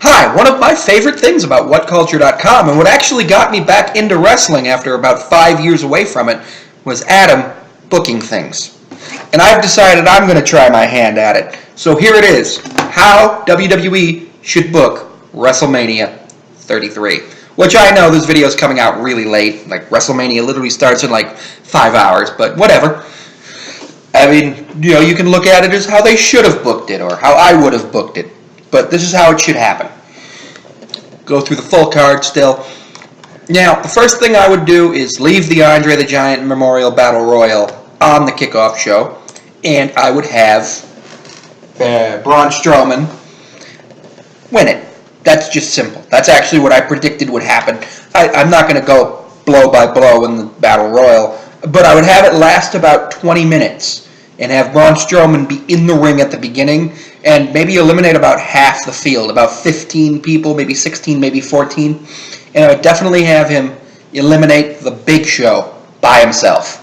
Hi, one of my favorite things about WhatCulture.com and what actually got me back into wrestling after about 5 years away from it was Adam booking things. And I've decided I'm going to try my hand at it. So here it is, how WWE should book WrestleMania 33. Which I know this video is coming out really late, like WrestleMania literally starts in like 5 hours, but whatever. I mean, you can look at it as how they should have booked it or how I would have booked it. But this is how it should happen. Go through the full card still. Now, the first thing I would do is leave the Andre the Giant Memorial Battle Royal on the kickoff show, and I would have Braun Strowman win it. That's just simple. That's actually what I predicted would happen. I'm not going to go blow by blow in the Battle Royal, but I would have it last about 20 minutes and have Braun Strowman be in the ring at the beginning and maybe eliminate about half the field, about 15 people, maybe 16, maybe 14. And I would definitely have him eliminate the Big Show by himself.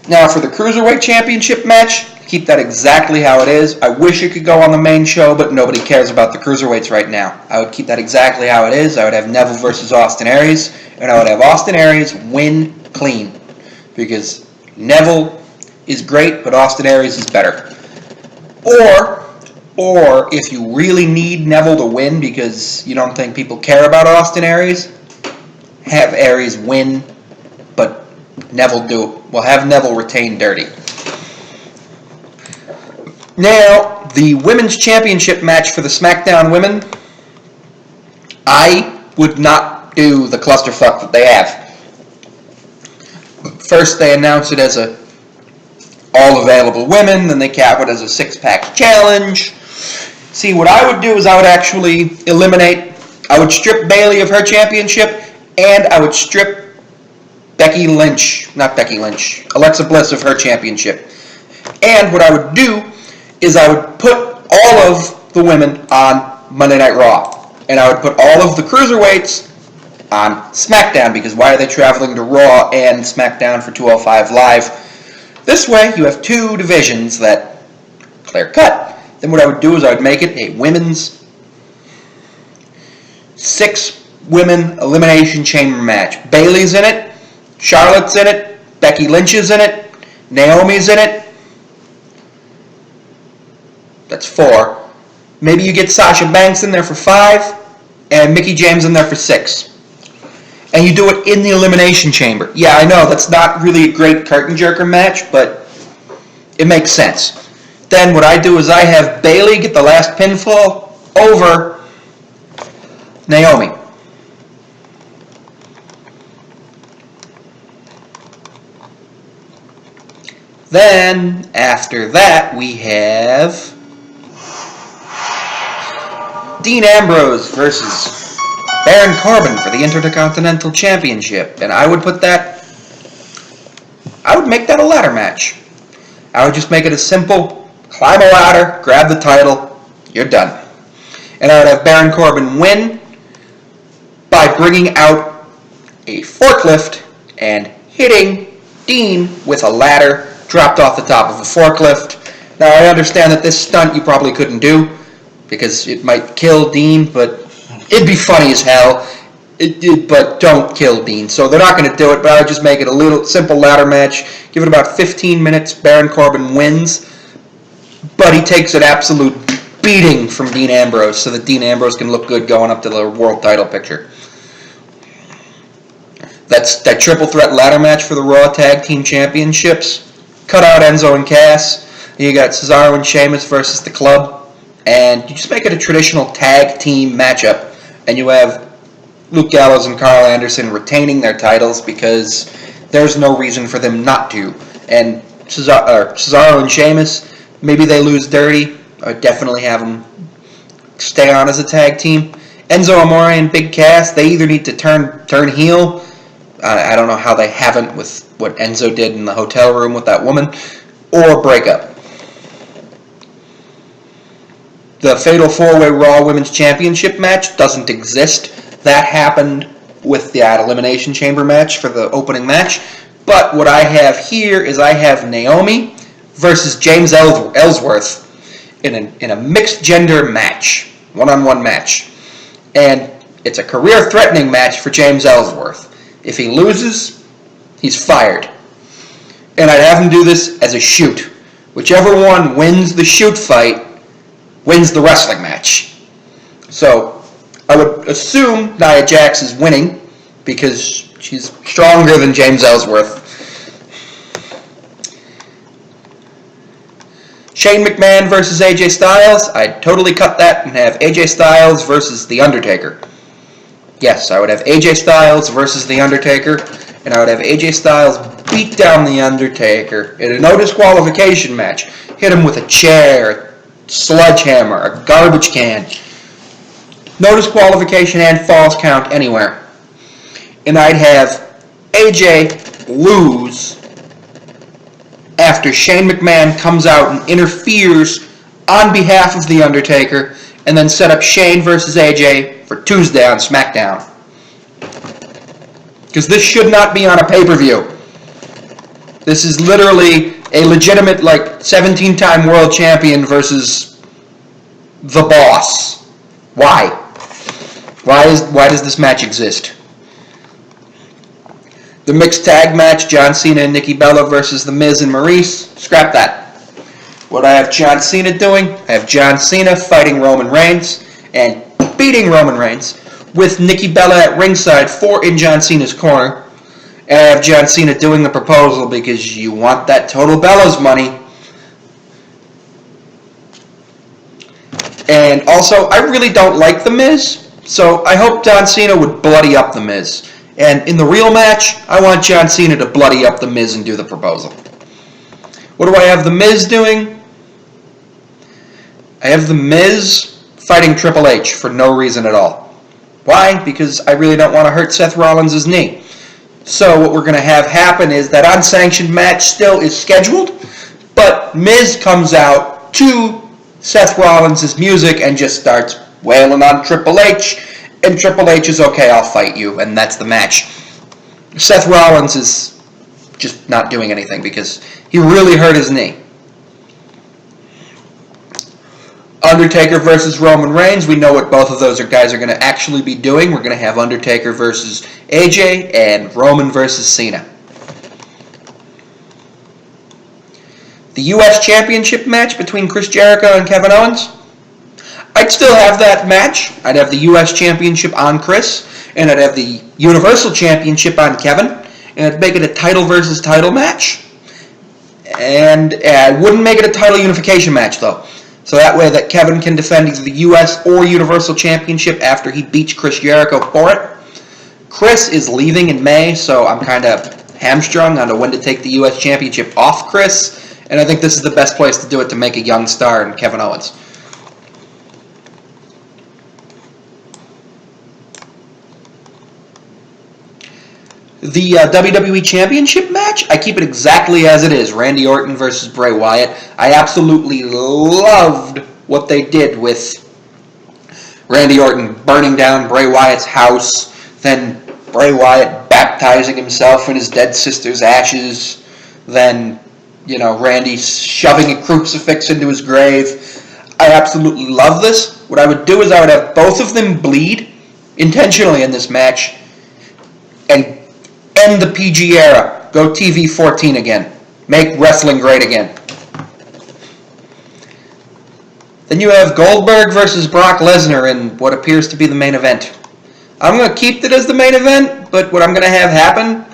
Now for the Cruiserweight Championship match, keep that exactly how it is. I wish it could go on the main show, but nobody cares about the Cruiserweights right now. I would keep that exactly how it is. I would have Neville versus Austin Aries, and I would have Austin Aries win clean. Because Neville is great, but Austin Aries is better. Or if you really need Neville to win because you don't think people care about Austin Aries, have Aries win, but Neville do it. Well, have Neville retain dirty. Now, the Women's Championship match for the SmackDown Women, I would not do the clusterfuck that they have. First, they announce it as a all-available women, then they cap it as a six-pack challenge. See, what I would do is I would actually I would strip Bayley of her championship, and I would strip Alexa Bliss of her championship. And what I would do is I would put all of the women on Monday Night Raw. And I would put all of the Cruiserweights on SmackDown, because why are they traveling to Raw and SmackDown for 205 Live? This way, you have two divisions that clear cut. Then what I would do is I would make it a women's 6-women elimination chamber match. Bayley's in it, Charlotte's in it, Becky Lynch is in it, Naomi's in it. That's 4. Maybe you get Sasha Banks in there for 5, and Mickie James in there for 6. And you do it in the Elimination Chamber. Yeah, I know, that's not really a great curtain jerker match, but it makes sense. Then what I do is I have Bayley get the last pinfall over Naomi. Then, after that, we have Dean Ambrose versus Baron Corbin for the Intercontinental Championship. And I would make that a ladder match. I would just make it a simple, climb a ladder, grab the title, you're done. And I would have Baron Corbin win by bringing out a forklift and hitting Dean with a ladder dropped off the top of a forklift. Now I understand that this stunt you probably couldn't do because it might kill Dean, but it'd be funny as hell, but don't kill Dean. So they're not going to do it, but I would just make it a little simple ladder match. Give it about 15 minutes. Baron Corbin wins, but he takes an absolute beating from Dean Ambrose so that Dean Ambrose can look good going up to the world title picture. That's that triple threat ladder match for the Raw Tag Team Championships. Cut out Enzo and Cass. You got Cesaro and Sheamus versus the Club. And you just make it a traditional tag team matchup. And you have Luke Gallows and Carl Anderson retaining their titles because there's no reason for them not to. And Cesaro and Sheamus, maybe they lose dirty. I would definitely have them stay on as a tag team. Enzo Amore and Big Cass, they either need to turn heel. I don't know how they haven't with what Enzo did in the hotel room with that woman. Or break up. The Fatal 4-Way Raw Women's Championship match doesn't exist. That happened with the Elimination Chamber match for the opening match. But what I have here is I have Naomi versus James Ellsworth in a mixed gender match. one-on-one match. And it's a career-threatening match for James Ellsworth. If he loses, he's fired. And I'd have him do this as a shoot. Whichever one wins the shoot fight wins the wrestling match. So I would assume Nia Jax is winning because she's stronger than James Ellsworth. Shane McMahon versus AJ Styles. I'd totally cut that and have AJ Styles versus The Undertaker. Yes, I would have AJ Styles versus The Undertaker, and I would have AJ Styles beat down The Undertaker in a no disqualification match. Hit him with a chair, a sledgehammer, a garbage can. No disqualification and falls count anywhere. And I'd have AJ lose after Shane McMahon comes out and interferes on behalf of The Undertaker, and then set up Shane versus AJ for Tuesday on SmackDown. Because this should not be on a pay-per-view. This is literally a legitimate, 17-time world champion versus the boss. Why? Why does this match exist? The mixed tag match, John Cena and Nikki Bella versus The Miz and Maurice. Scrap that. What I have John Cena doing, I have John Cena fighting Roman Reigns and beating Roman Reigns with Nikki Bella at ringside in John Cena's corner. And I have John Cena doing the proposal because you want that Total Bellas money. And also, I really don't like The Miz, so I hope John Cena would bloody up The Miz. And in the real match, I want John Cena to bloody up The Miz and do the proposal. What do I have The Miz doing? I have The Miz fighting Triple H for no reason at all. Why? Because I really don't want to hurt Seth Rollins' knee. So what we're going to have happen is that unsanctioned match still is scheduled, but Miz comes out to Seth Rollins' music and just starts wailing on Triple H. And Triple H is, okay, I'll fight you, and that's the match. Seth Rollins is just not doing anything because he really hurt his knee. Undertaker versus Roman Reigns. We know what both of those guys are going to actually be doing. We're going to have Undertaker versus AJ and Roman versus Cena. The U.S. Championship match between Chris Jericho and Kevin Owens. I'd still have that match. I'd have the U.S. Championship on Chris, and I'd have the Universal Championship on Kevin, and I'd make it a title versus title match. And I wouldn't make it a title unification match, though. So that way that Kevin can defend either the U.S. or Universal Championship after he beats Chris Jericho for it. Chris is leaving in May, so I'm kind of hamstrung on when to take the U.S. Championship off Chris, and I think this is the best place to do it to make a young star in Kevin Owens. The WWE Championship match, I keep it exactly as it is. Randy Orton versus Bray Wyatt. I absolutely loved what they did with Randy Orton burning down Bray Wyatt's house, then Bray Wyatt baptizing himself in his dead sister's ashes, then, Randy shoving a crucifix into his grave. I absolutely love this. What I would do is I would have both of them bleed intentionally in this match and end the PG era. Go TV 14 again. Make wrestling great again. Then you have Goldberg versus Brock Lesnar in what appears to be the main event. I'm going to keep it as the main event, but what I'm going to have happen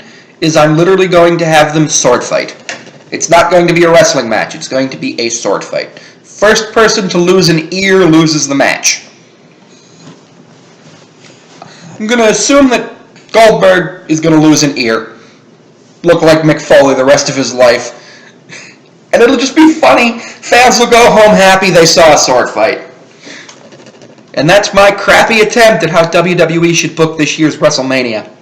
is I'm literally going to have them sword fight. It's not going to be a wrestling match. It's going to be a sword fight. First person to lose an ear loses the match. I'm going to assume that Goldberg is going to lose an ear, look like Mick Foley the rest of his life, and it'll just be funny. Fans will go home happy they saw a sword fight. And that's my crappy attempt at how WWE should book this year's WrestleMania.